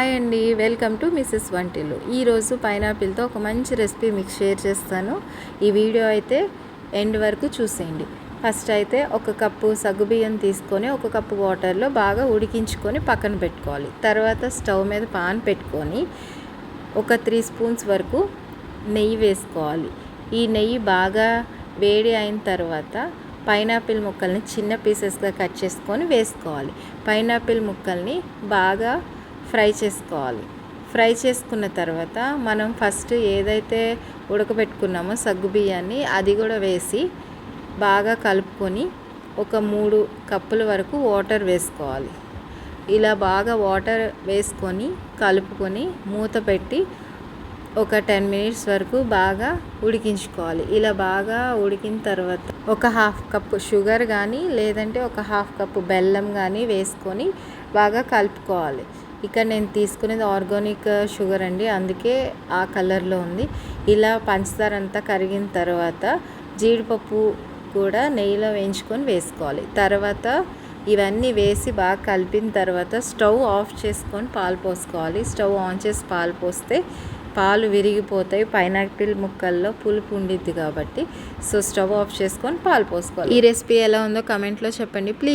Hi అండి, welcome to Mrs వంటిల్లు. ఈరోజు పైనాపిల్తో ఒక మంచి రెసిపీ మీకు షేర్ చేస్తాను. ఈ వీడియో అయితే ఎండ్ వరకు చూసేయండి. ఫస్ట్ అయితే ఒక కప్పు సగ్గుబియ్యం తీసుకొని ఒక కప్పు వాటర్లో బాగా ఉడికించుకొని పక్కన పెట్టుకోవాలి. తర్వాత స్టవ్ మీద పాన్ పెట్టుకొని ఒక 3 స్పూన్స్ వరకు నెయ్యి వేసుకోవాలి. ఈ నెయ్యి బాగా వేడి అయిన తర్వాత పైనాపిల్ ముక్కల్ని చిన్న పీసెస్గా కట్ చేసుకొని వేసుకోవాలి. పైనాపిల్ ముక్కల్ని బాగా ఫ్రై చేసుకోవాలి. ఫ్రై చేసుకున్న తర్వాత మనం ఫస్ట్ ఏదైతే ఉడకబెట్టుకున్నామో సగ్గుబియ్యాన్ని అది కూడా వేసి బాగా కలుపుకొని ఒక 3 కప్పుల వరకు వాటర్ వేసుకోవాలి. ఇలా బాగా వాటర్ వేసుకొని కలుపుకొని మూత పెట్టి ఒక 10 మినిట్స్ వరకు బాగా ఉడికించుకోవాలి. ఇలా బాగా ఉడికిన తర్వాత ఒక 1/2 కప్పు షుగర్ కానీ లేదంటే ఒక 1/2 కప్పు బెల్లం కానీ వేసుకొని బాగా కలుపుకోవాలి. ఇక్కడ నేను తీసుకునేది ఆర్గానిక్ షుగర్ అండి, అందుకే ఆ కలర్లో ఉంది. ఇలా పంచదార అంతా కరిగిన తర్వాత జీడిపప్పు కూడా నెయ్యిలో వేయించుకొని వేసుకోవాలి. తర్వాత ఇవన్నీ వేసి బాగా కలిపిన తర్వాత స్టవ్ ఆఫ్ చేసుకొని పాలు పోసుకోవాలి. స్టవ్ ఆన్ చేసి పాలు పోస్తే పాలు విరిగిపోతాయి. పైనాపిల్ ముక్కల్లో పులుపు ఉండిద్ది కాబట్టి. సో స్టవ్ ఆఫ్ చేసుకొని పాలు పోసుకోవాలి. ఈ రెసిపీ ఎలా ఉందో కమెంట్లో చెప్పండి ప్లీజ్.